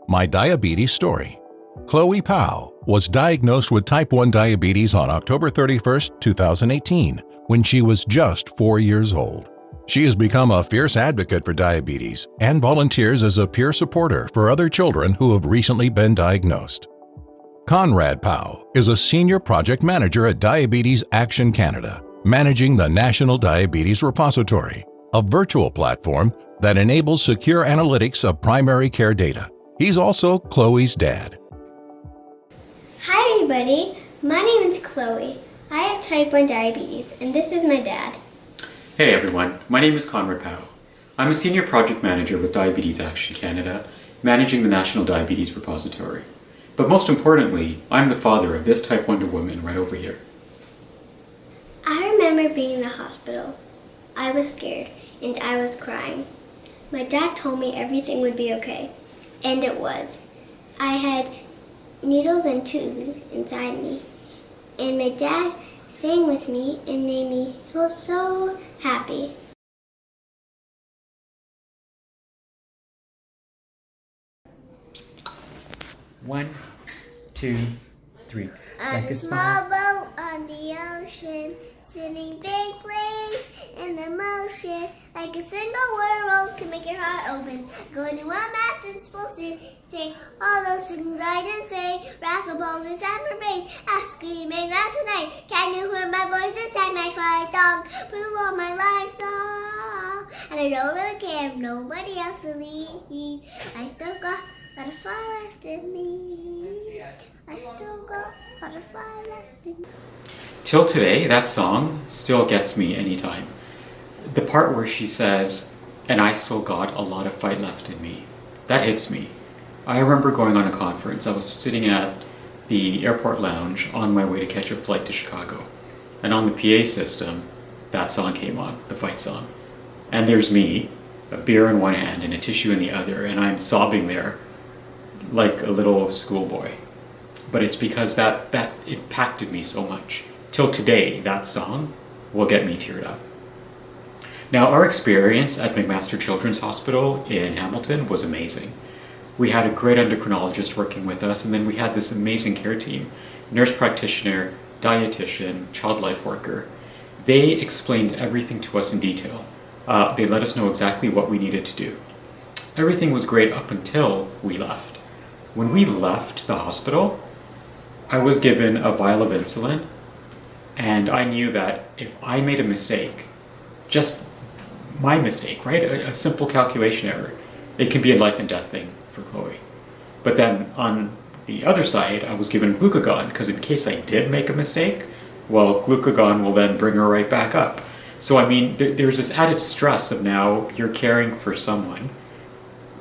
My Diabetes Story. Chloe Pow was diagnosed with type 1 diabetes on October 31, 2018, when she was just 4 years old. She has become a fierce advocate for diabetes and volunteers as a peer supporter for other children who have recently been diagnosed. Conrad Pow is a senior project manager at Diabetes Action Canada, managing the National Diabetes Repository, a virtual platform that enables secure analytics of primary care data. He's also Chloe's dad. Hi everybody, my name is Chloe. I have type 1 diabetes and this is my dad. Hey everyone, my name is Conrad Pow. I'm a senior project manager with Diabetes Action Canada, managing the National Diabetes Repository. But most importantly, I'm the father of this type 1 woman right over here. I remember being in the hospital. I was scared and I was crying. My dad told me everything would be okay, and it was. I had needles and tubes inside me, and my dad sang with me and made me feel so happy. One, two, three. Like a small boat on the ocean, sending big waves in the motion. Like a single world can make your heart open. Going to a mountain supposed to take all those things I didn't say. Rock a bowl this summer rain, I'm screaming out tonight. Can you hear my voice this time? I fight song, prove all my life song. And I don't really care if nobody else believes. I still got a fire left in me. I still got a fire left in me. Till today, that song still gets me anytime. The part where she says, "And I still got a lot of fight left in me," that hits me. I remember going on a conference. I was sitting at the airport lounge on my way to catch a flight to Chicago. And on the PA system, that song came on, the fight song. And there's me, a beer in one hand and a tissue in the other, and I'm sobbing there like a little schoolboy. But it's because that impacted me so much. Till today, that song will get me teared up. Now, our experience at McMaster Children's Hospital in Hamilton was amazing. We had a great endocrinologist working with us, and then we had this amazing care team, nurse practitioner, dietitian, child life worker. They explained everything to us in detail. They let us know exactly what we needed to do. Everything was great up until we left. When we left the hospital, I was given a vial of insulin, and I knew that if I made a mistake, just my mistake, right? A simple calculation error, it can be a life and death thing for Chloe. But then on the other side, I was given glucagon, because in case I did make a mistake, well, glucagon will then bring her right back up. So I mean, there's this added stress of now you're caring for someone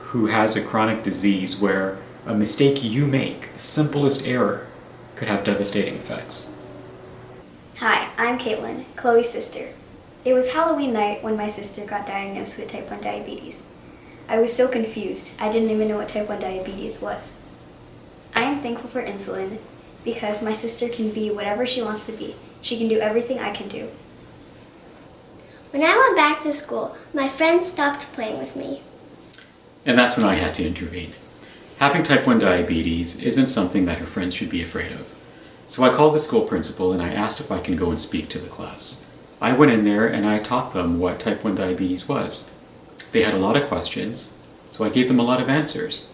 who has a chronic disease where a mistake you make, the simplest error, could have devastating effects. Hi, I'm Caitlin, Chloe's sister. It was Halloween night when my sister got diagnosed with type 1 diabetes. I was so confused, I didn't even know what type 1 diabetes was. I am thankful for insulin because my sister can be whatever she wants to be. She can do everything I can do. When I went back to school, my friends stopped playing with me. And that's when I had to intervene. Having type 1 diabetes isn't something that her friends should be afraid of. So I called the school principal and I asked if I can go and speak to the class. I went in there and I taught them what type 1 diabetes was. They had a lot of questions, so I gave them a lot of answers.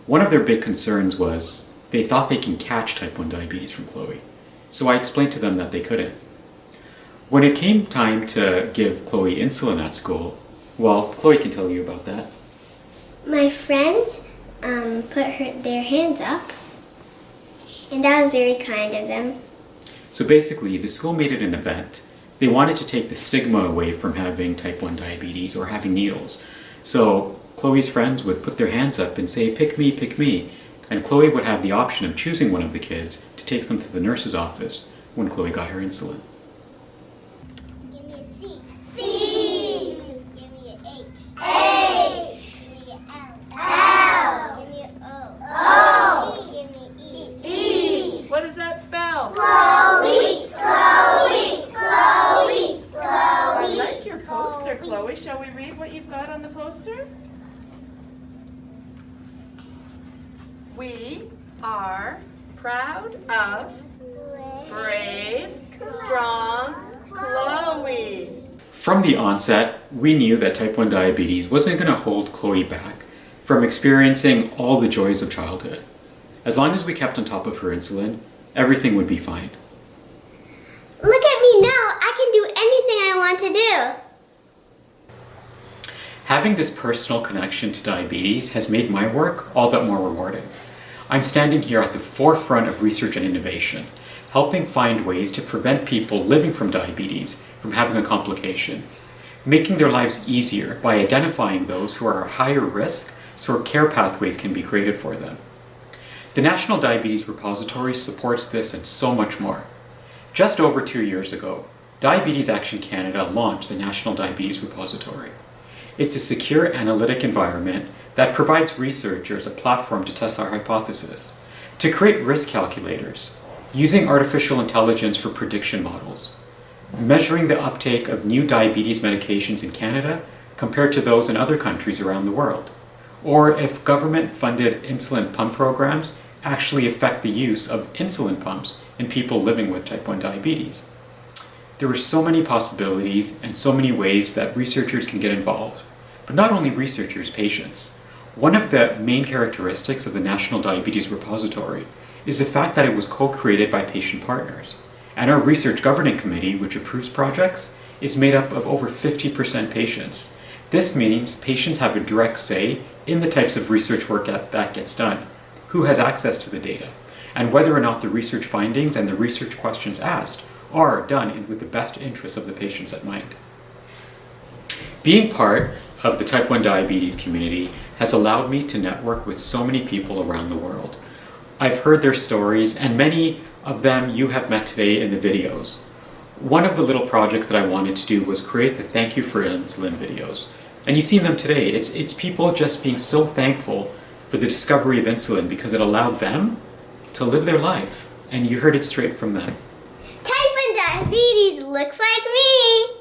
One of their big concerns was they thought they can catch type 1 diabetes from Chloe. So I explained to them that they couldn't. When it came time to give Chloe insulin at school, well, Chloe can tell you about that. My friends put their hands up, and that was very kind of them. So basically, the school made it an event. They wanted to take the stigma away from having type 1 diabetes or having needles. So Chloe's friends would put their hands up and say, "Pick me, pick me." And Chloe would have the option of choosing one of the kids to take them to the nurse's office when Chloe got her insulin. Give me a C. C. Give me an H. H. Give me an L. L. Give me an O. O. Give me E. E. What does that spell? Chloe. Chloe. Chloe. Chloe. I like your poster, Chloe. Shall we read what you've got on the poster? We are proud of brave, strong Chloe. From the onset, we knew that type 1 diabetes wasn't going to hold Chloe back from experiencing all the joys of childhood. As long as we kept on top of her insulin, everything would be fine. Look at me now. I can do anything I want to do. Having this personal connection to diabetes has made my work all that more rewarding. I'm standing here at the forefront of research and innovation, helping find ways to prevent people living from diabetes from having a complication, making their lives easier by identifying those who are at higher risk so care pathways can be created for them. The National Diabetes Repository supports this and so much more. Just over 2 years ago, Diabetes Action Canada launched the National Diabetes Repository. It's a secure analytic environment that provides researchers a platform to test our hypothesis, to create risk calculators, using artificial intelligence for prediction models, measuring the uptake of new diabetes medications in Canada compared to those in other countries around the world, or if government-funded insulin pump programs actually affect the use of insulin pumps in people living with type 1 diabetes. There are so many possibilities and so many ways that researchers can get involved, but not only researchers, patients. One of the main characteristics of the National Diabetes Repository is the fact that it was co-created by patient partners, and our research governing committee, which approves projects, is made up of over 50% patients. This means patients have a direct say in the types of research work that gets done, who has access to the data, and whether or not the research findings and the research questions asked are done with the best interests of the patients at mind. Being part of the type 1 diabetes community has allowed me to network with so many people around the world. I've heard their stories, and many of them you have met today in the videos. One of the little projects that I wanted to do was create the Thank You for Insulin videos. And you've seen them today. It's people just being so thankful for the discovery of insulin because it allowed them to live their life. And you heard it straight from them. Type 1 diabetes looks like me.